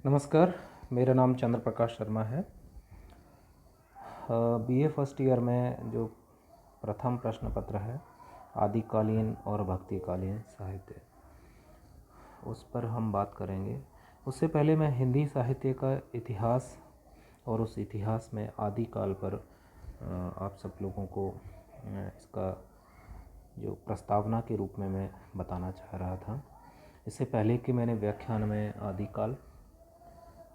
नमस्कार, मेरा नाम चंद्र प्रकाश शर्मा है। बीए फर्स्ट ईयर में जो प्रथम प्रश्न पत्र है आदिकालीन और भक्तिकालीन साहित्य, उस पर हम बात करेंगे। उससे पहले मैं हिंदी साहित्य का इतिहास और उस इतिहास में आदिकाल पर आप सब लोगों को इसका जो प्रस्तावना के रूप में मैं बताना चाह रहा था। इससे पहले कि मैंने व्याख्यान में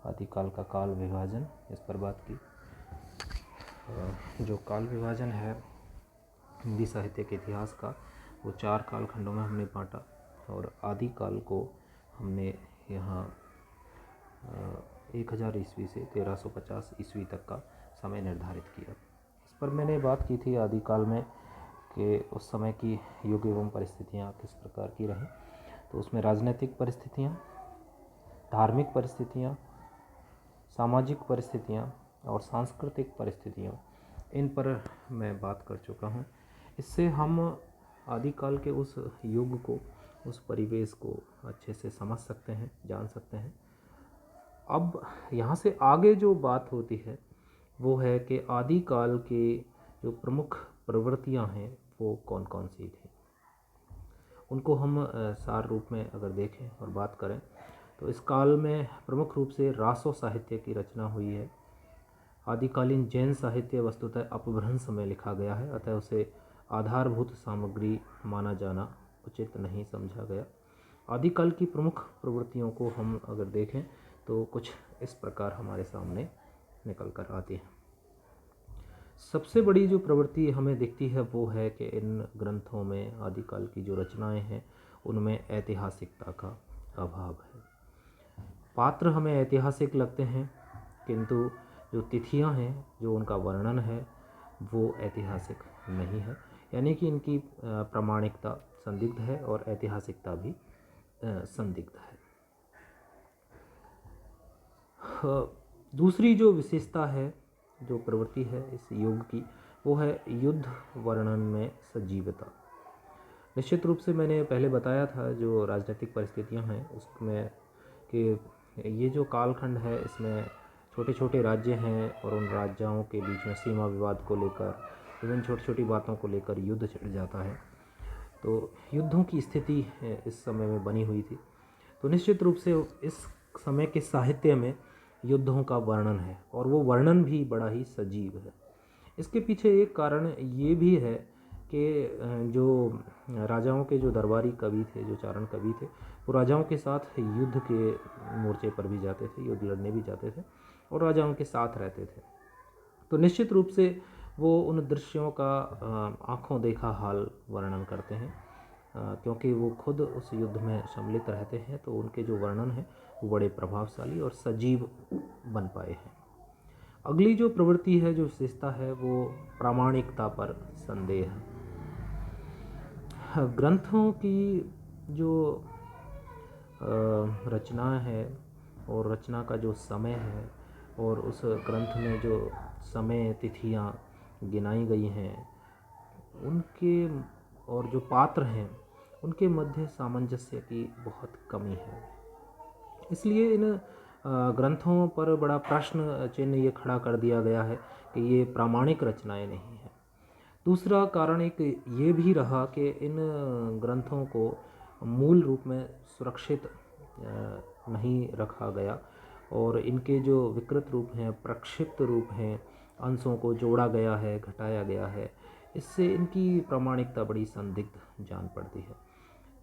आदिकाल का काल विभाजन इस पर बात की। जो काल विभाजन है हिंदी साहित्य के इतिहास का, वो 4 कालखंडों में हमने बांटा और आदिकाल को हमने यहाँ 1000 ईस्वी से 1350 ईस्वी तक का समय निर्धारित किया। इस पर मैंने बात की थी आदिकाल में कि उस समय की युग एवं परिस्थितियाँ किस प्रकार की रहीं। तो उसमें राजनीतिक परिस्थितियाँ, धार्मिक परिस्थितियाँ, सामाजिक परिस्थितियाँ और सांस्कृतिक परिस्थितियाँ, इन पर मैं बात कर चुका हूँ। इससे हम आदिकाल के उस युग को, उस परिवेश को अच्छे से समझ सकते हैं, जान सकते हैं। अब यहाँ से आगे जो बात होती है वो है कि आदिकाल के जो प्रमुख प्रवृत्तियाँ हैं वो कौन कौन सी थी। उनको हम सार रूप में अगर देखें और बात करें तो इस काल में प्रमुख रूप से रासो साहित्य की रचना हुई है। आदिकालीन जैन साहित्य वस्तुतः अपभ्रंश में लिखा गया है, अतः उसे आधारभूत सामग्री माना जाना उचित नहीं समझा गया। आदिकाल की प्रमुख प्रवृत्तियों को हम अगर देखें तो कुछ इस प्रकार हमारे सामने निकल कर आती है। सबसे बड़ी जो प्रवृत्ति हमें दिखती है वो है कि इन ग्रंथों में, आदिकाल की जो रचनाएं हैं, उनमें ऐतिहासिकता का अभाव है। पात्र हमें ऐतिहासिक लगते हैं, किंतु जो तिथियां हैं, जो उनका वर्णन है, वो ऐतिहासिक नहीं है। यानी कि इनकी प्रामाणिकता संदिग्ध है और ऐतिहासिकता भी संदिग्ध है। दूसरी जो विशेषता है, जो प्रवृत्ति है इस युग की, वो है युद्ध वर्णन में सजीवता। निश्चित रूप से मैंने पहले बताया था जो राजनीतिक परिस्थितियां हैं उसमें कि ये जो कालखंड है इसमें छोटे छोटे राज्य हैं और उन राज्यों के बीच में सीमा विवाद को लेकर, विभिन्न छोटी छोटी बातों को लेकर युद्ध छिड़ जाता है। तो युद्धों की स्थिति इस समय में बनी हुई थी। तो निश्चित रूप से इस समय के साहित्य में युद्धों का वर्णन है और वो वर्णन भी बड़ा ही सजीव है। इसके पीछे एक कारण ये भी है कि जो राजाओं के जो दरबारी कवि थे, जो चारण कवि थे, वो राजाओं के साथ युद्ध के मोर्चे पर भी जाते थे, युद्ध लड़ने भी जाते थे और राजाओं के साथ रहते थे। तो निश्चित रूप से वो उन दृश्यों का आँखों देखा हाल वर्णन करते हैं, क्योंकि वो खुद उस युद्ध में सम्मिलित रहते हैं। तो उनके जो वर्णन हैं वो बड़े प्रभावशाली और सजीव बन पाए हैं। अगली जो प्रवृत्ति है, जो विशेषता है, वो प्रामाणिकता पर संदेह है। ग्रंथों की जो रचना है और रचना का जो समय है और उस ग्रंथ में जो समय तिथियाँ गिनाई गई हैं, उनके और जो पात्र हैं उनके मध्य सामंजस्य की बहुत कमी है। इसलिए इन ग्रंथों पर बड़ा प्रश्न चिन्ह ये खड़ा कर दिया गया है कि ये प्रामाणिक रचनाएं नहीं हैं। दूसरा कारण एक ये भी रहा कि इन ग्रंथों को मूल रूप में सुरक्षित नहीं रखा गया और इनके जो विकृत रूप हैं, प्रक्षिप्त रूप हैं, अंशों को जोड़ा गया है, घटाया गया है, इससे इनकी प्रामाणिकता बड़ी संदिग्ध जान पड़ती है।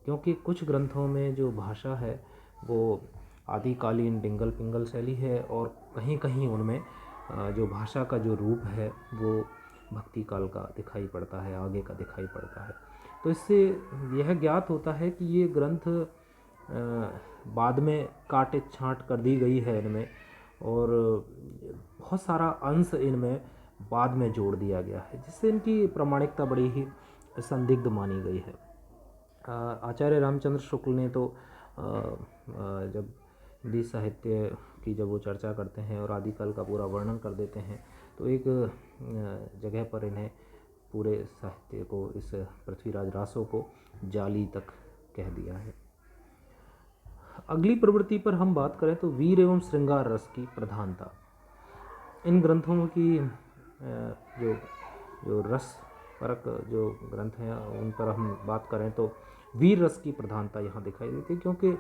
क्योंकि कुछ ग्रंथों में जो भाषा है वो आदिकालीन डिंगल पिंगल शैली है और कहीं कहीं उनमें जो भाषा का जो रूप है वो भक्ति काल का दिखाई पड़ता है, आगे का दिखाई पड़ता है। तो इससे यह ज्ञात होता है कि ये ग्रंथ बाद में काटे छांट कर दी गई है इनमें और बहुत सारा अंश इनमें बाद में जोड़ दिया गया है, जिससे इनकी प्रामाणिकता बड़ी ही संदिग्ध मानी गई है। आचार्य रामचंद्र शुक्ल ने तो जब हिंदी साहित्य की जब वो चर्चा करते हैं और आदिकाल का पूरा वर्णन कर देते हैं तो एक जगह पर इन्हें पूरे साहित्य को, इस पृथ्वीराज रासो को जाली तक कह दिया है। अगली प्रवृत्ति पर हम बात करें तो वीर एवं श्रृंगार रस की प्रधानता। इन ग्रंथों की जो जो रस परक जो ग्रंथ हैं उन पर हम बात करें तो वीर रस की प्रधानता यहाँ दिखाई देती है, क्योंकि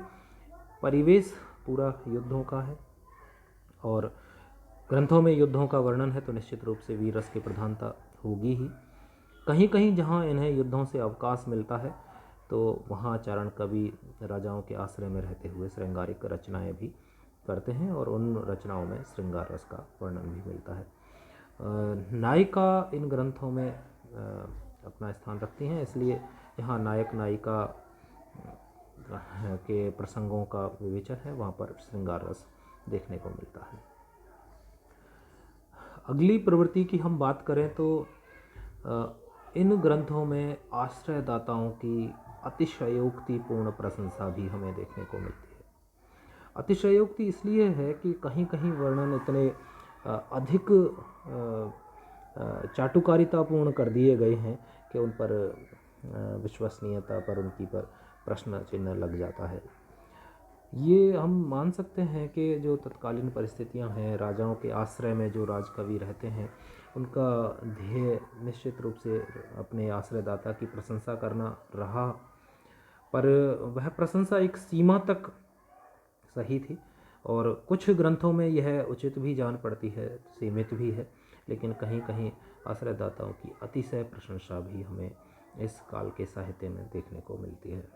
परिवेश पूरा युद्धों का है और ग्रंथों में युद्धों का वर्णन है, तो निश्चित रूप से वीर रस की प्रधानता होगी ही। कहीं कहीं जहाँ इन्हें युद्धों से अवकाश मिलता है तो वहाँ चारण कवि राजाओं के आश्रय में रहते हुए श्रृंगारिक रचनाएं भी करते हैं और उन रचनाओं में श्रृंगार रस का वर्णन भी मिलता है। नायिका इन ग्रंथों में अपना स्थान रखती हैं, इसलिए यहाँ नायक नायिका के प्रसंगों का विवेचन है, वहाँ पर श्रृंगार रस देखने को मिलता है। अगली प्रवृत्ति की हम बात करें तो इन ग्रंथों में आश्रयदाताओं की अतिशयोक्तिपूर्ण प्रशंसा भी हमें देखने को मिलती है। अतिशयोक्ति इसलिए है कि कहीं कहीं वर्णन इतने अधिक चाटुकारितापूर्ण कर दिए गए हैं कि उन पर विश्वसनीयता पर उनकी पर प्रश्न चिन्ह लग जाता है। ये हम मान सकते हैं कि जो तत्कालीन परिस्थितियां हैं, राजाओं के आश्रय में जो राजकवि रहते हैं, उनका ध्येय निश्चित रूप से अपने आश्रयदाता की प्रशंसा करना रहा, पर वह प्रशंसा एक सीमा तक सही थी और कुछ ग्रंथों में यह उचित भी जान पड़ती है, सीमित भी है, लेकिन कहीं कहीं आश्रयदाताओं की अतिशय प्रशंसा भी हमें इस काल के साहित्य में देखने को मिलती है।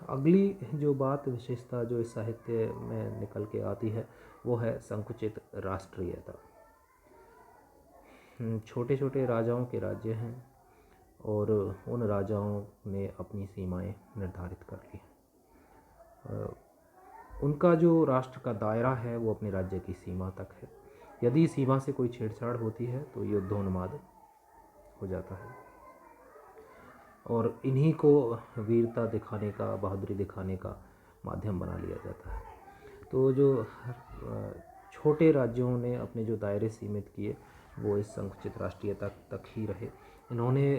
अगली जो बात विशेषता जो इस साहित्य में निकल के आती है वो है संकुचित राष्ट्रीयता। छोटे छोटे राजाओं के राज्य हैं और उन राजाओं ने अपनी सीमाएं निर्धारित कर ली। उनका जो राष्ट्र का दायरा है वो अपने राज्य की सीमा तक है। यदि सीमा से कोई छेड़छाड़ होती है तो युद्धोन्माद हो जाता है और इन्हीं को वीरता दिखाने का, बहादुरी दिखाने का माध्यम बना लिया जाता है। तो जो छोटे राज्यों ने अपने जो दायरे सीमित किए वो इस संकुचित राष्ट्रीयता तक ही रहे। इन्होंने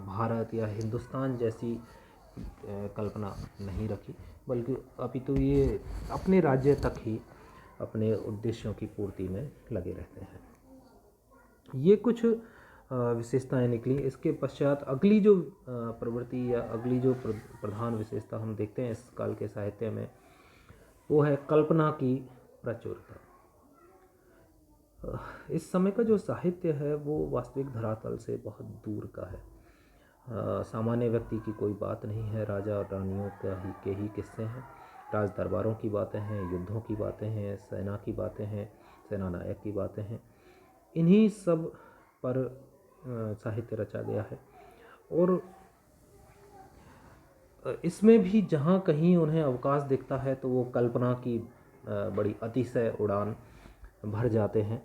भारत या हिंदुस्तान जैसी कल्पना नहीं रखी, बल्कि अपितु ये अपने राज्य तक ही अपने उद्देश्यों की पूर्ति में लगे रहते हैं। ये कुछ विशेषताएं निकली। इसके पश्चात अगली जो प्रवृत्ति या अगली जो प्रधान विशेषता हम देखते हैं इस काल के साहित्य में वो है कल्पना की प्रचुरता। इस समय का जो साहित्य है वो वास्तविक धरातल से बहुत दूर का है। सामान्य व्यक्ति की कोई बात नहीं है, राजा और रानियों के ही किस्से हैं, राज दरबारों की बातें हैं, युद्धों की बातें हैं, सेना की बातें हैं, सेना नायक की बातें हैं। इन्हीं सब पर साहित्य रचा गया है और इसमें भी जहाँ कहीं उन्हें अवकाश दिखता है तो वो कल्पना की बड़ी अतिशय उड़ान भर जाते हैं।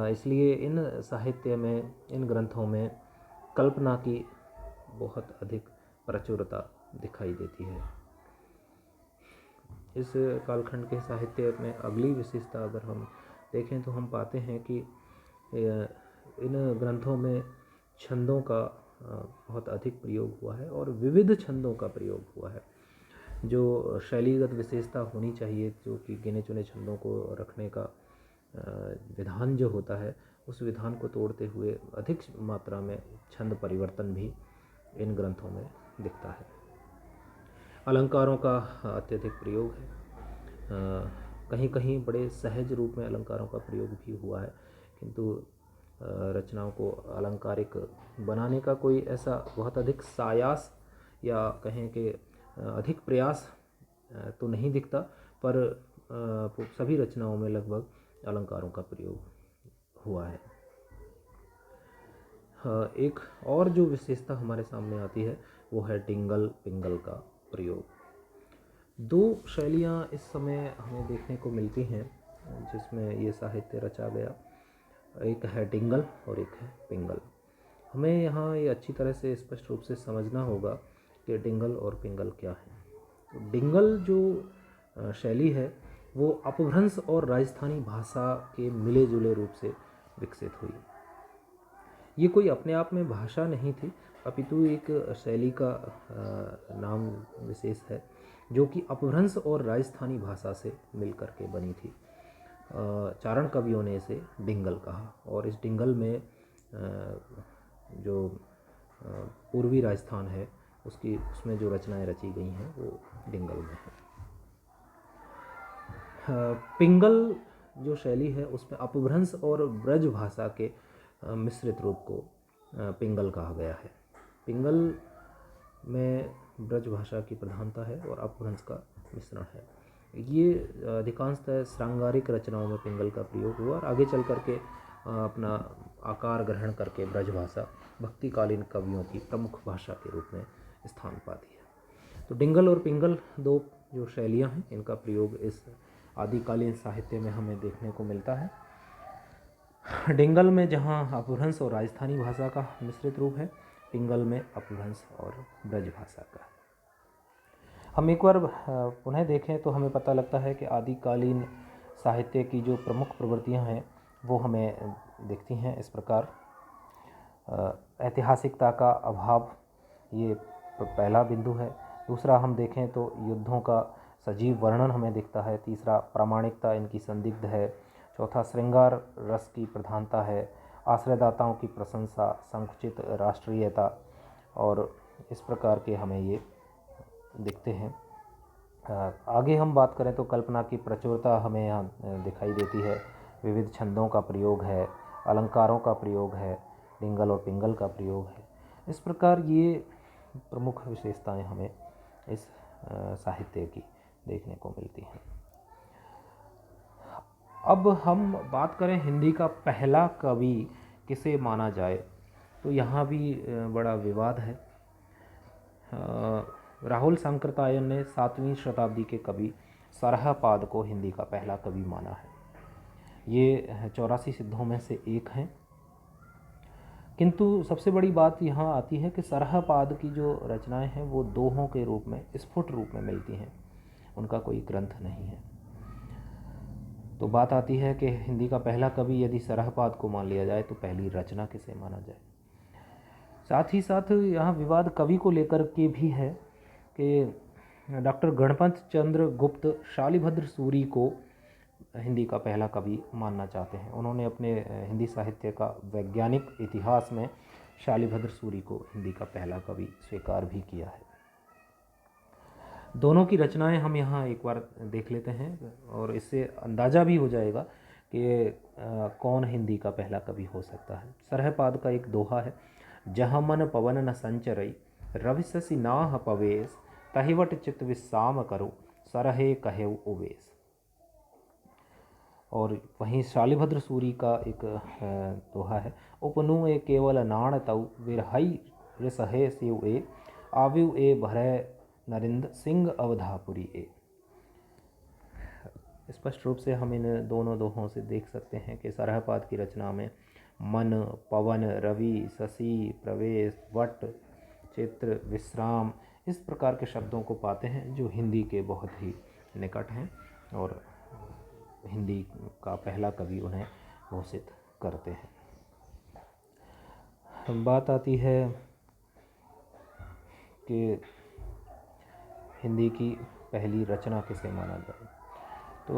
इसलिए इन साहित्य में, इन ग्रंथों में कल्पना की बहुत अधिक प्रचुरता दिखाई देती है। इस कालखंड के साहित्य में अगली विशेषता अगर हम देखें तो हम पाते हैं कि इन ग्रंथों में छंदों का बहुत अधिक प्रयोग हुआ है और विविध छंदों का प्रयोग हुआ है। जो शैलीगत विशेषता होनी चाहिए, जो कि गिने चुने छंदों को रखने का विधान जो होता है, उस विधान को तोड़ते हुए अधिक मात्रा में छंद परिवर्तन भी इन ग्रंथों में दिखता है। अलंकारों का अत्यधिक प्रयोग है। कहीं कहीं बड़े सहज रूप में अलंकारों का प्रयोग भी हुआ है, किंतु रचनाओं को अलंकारिक बनाने का कोई ऐसा बहुत अधिक सायास या कहें कि अधिक प्रयास तो नहीं दिखता, पर सभी रचनाओं में लगभग अलंकारों का प्रयोग हुआ है। एक और जो विशेषता हमारे सामने आती है वो है डिंगल पिंगल का प्रयोग। दो शैलियाँ इस समय हमें देखने को मिलती हैं जिसमें ये साहित्य रचा गया। एक है डिंगल और एक है पिंगल। हमें यहाँ ये अच्छी तरह से स्पष्ट रूप से समझना होगा कि डिंगल और पिंगल क्या है। तो डिंगल जो शैली है वो अपभ्रंश और राजस्थानी भाषा के मिले जुले रूप से विकसित हुई। ये कोई अपने आप में भाषा नहीं थी, अपितु एक शैली का नाम विशेष है जो कि अपभ्रंश और राजस्थानी भाषा से मिलकर के बनी थी। चारण कवियों ने इसे डिंगल कहा, और इस डिंगल में जो पूर्वी राजस्थान है उसमें जो रचनाएं रची गई हैं वो डिंगल में है। पिंगल जो शैली है उसमें अपभ्रंश और ब्रज भाषा के मिश्रित रूप को पिंगल कहा गया है। पिंगल में ब्रज भाषा की प्रधानता है और अपभ्रंश का मिश्रण है। ये अधिकांशतः श्रृंगारिक रचनाओं में पिंगल का प्रयोग हुआ और आगे चल करके अपना आकार ग्रहण करके ब्रज भाषा भक्तिकालीन कवियों की प्रमुख भाषा के रूप में स्थान पाती है। तो डिंगल और पिंगल दो जो शैलियाँ हैं इनका प्रयोग इस आदिकालीन साहित्य में हमें देखने को मिलता है। डिंगल में जहाँ अपभ्रंश और राजस्थानी भाषा का मिश्रित रूप है, पिंगल में अपभ्रंश और ब्रज भाषा का। हम एक बार पुनः देखें तो हमें पता लगता है कि आदिकालीन साहित्य की जो प्रमुख प्रवृत्तियां हैं वो हमें दिखती हैं इस प्रकार। ऐतिहासिकता का अभाव, ये पहला बिंदु है। दूसरा हम देखें तो युद्धों का सजीव वर्णन हमें दिखता है। तीसरा, प्रामाणिकता इनकी संदिग्ध है। चौथा, श्रृंगार रस की प्रधानता है। आश्रयदाताओं की प्रशंसा, संकुचित राष्ट्रीयता, और इस प्रकार के हमें ये दिखते हैं। आगे हम बात करें तो कल्पना की प्रचुरता हमें यहाँ दिखाई देती है। विविध छंदों का प्रयोग है, अलंकारों का प्रयोग है, डिंगल और पिंगल का प्रयोग है। इस प्रकार ये प्रमुख विशेषताएं हमें इस साहित्य की देखने को मिलती हैं। अब हम बात करें हिंदी का पहला कवि किसे माना जाए, तो यहाँ भी बड़ा विवाद है। राहुल सांकृत्यायन ने 7वीं शताब्दी के कवि सरहपाद को हिंदी का पहला कवि माना है। ये 84 सिद्धों में से एक हैं। किंतु सबसे बड़ी बात यहाँ आती है कि सरहपाद की जो रचनाएं हैं वो दोहों के रूप में, स्फुट रूप में मिलती हैं, उनका कोई ग्रंथ नहीं है। तो बात आती है कि हिंदी का पहला कवि यदि सरहपाद को मान लिया जाए तो पहली रचना किसे माना जाए। साथ ही साथ यहाँ विवाद कवि को लेकर के भी है कि डॉक्टर गणपत चंद्र गुप्त शालिभद्र सूरी को हिंदी का पहला कवि मानना चाहते हैं। उन्होंने अपने हिंदी साहित्य का वैज्ञानिक इतिहास में शालिभद्र सूरी को हिंदी का पहला कवि स्वीकार भी किया है। दोनों की रचनाएं हम यहाँ एक बार देख लेते हैं और इससे अंदाज़ा भी हो जाएगा कि कौन हिंदी का पहला कवि हो सकता है। सरहपाद का एक दोहा है, जहाँ मन पवन न संचरई, रवि शशि नाह पवेश, तहिवट चित विश्राम करो, सरहे कहेउ उवेश। और वहीं शालिभद्र सूरी का एक दोहा है, उपनु ए केवल नाण तऊ, विरहई ऋसहे शिव ए, आविव ए भरय नरिंद सिंह अवधापुरी ए। स्पष्ट रूप से हम इन दोनों दोहों से देख सकते हैं कि सरहपाद की रचना में मन, पवन, रवि, शशि, प्रवेश, वट, चित्र, विश्राम, इस प्रकार के शब्दों को पाते हैं जो हिंदी के बहुत ही निकट हैं और हिंदी का पहला कवि उन्हें घोषित करते हैं। बात आती है कि हिंदी की पहली रचना किसे माना जाए, तो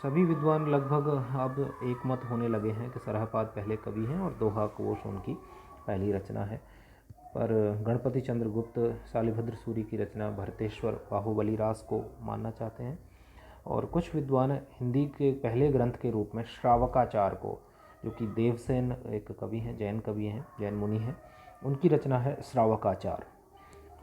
सभी विद्वान लगभग अब एक मत होने लगे हैं कि सरहपाद पहले कवि हैं और दोहा कोश उनकी पहली रचना है। पर गणपति चंद्र गुप्त शालिभद्र सूरी की रचना भरतेश्वर बाहुबली रास को मानना चाहते हैं, और कुछ विद्वान हिंदी के पहले ग्रंथ के रूप में श्रावकाचार को, जो कि देवसेन एक कवि हैं, जैन कवि हैं, जैन मुनि हैं, उनकी रचना है श्रावकाचार,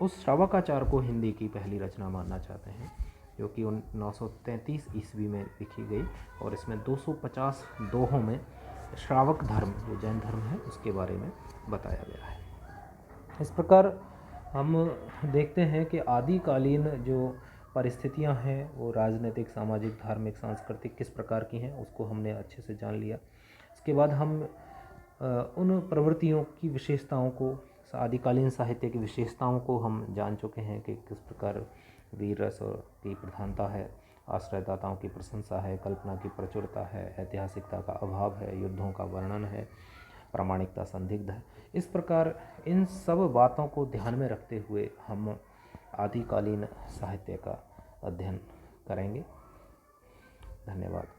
उस श्रावकाचार को हिंदी की पहली रचना मानना चाहते हैं, जो कि 933 ईस्वी में लिखी गई और इसमें 250 दोहों में श्रावक धर्म, जो जैन धर्म है, उसके बारे में बताया गया है। इस प्रकार हम देखते हैं कि आदिकालीन जो परिस्थितियां हैं वो राजनीतिक, सामाजिक, धार्मिक, सांस्कृतिक किस प्रकार की हैं उसको हमने अच्छे से जान लिया। इसके बाद हम उन प्रवृत्तियों की विशेषताओं को, आदिकालीन साहित्य की विशेषताओं को हम जान चुके हैं कि किस प्रकार वीर रस की प्रधानता है, आश्रयदाताओं की प्रशंसा है, कल्पना की प्रचुरता है, ऐतिहासिकता का अभाव है, युद्धों का वर्णन है, प्रामाणिकता संदिग्ध है। इस प्रकार इन सब बातों को ध्यान में रखते हुए हम आदिकालीन साहित्य का अध्ययन करेंगे। धन्यवाद।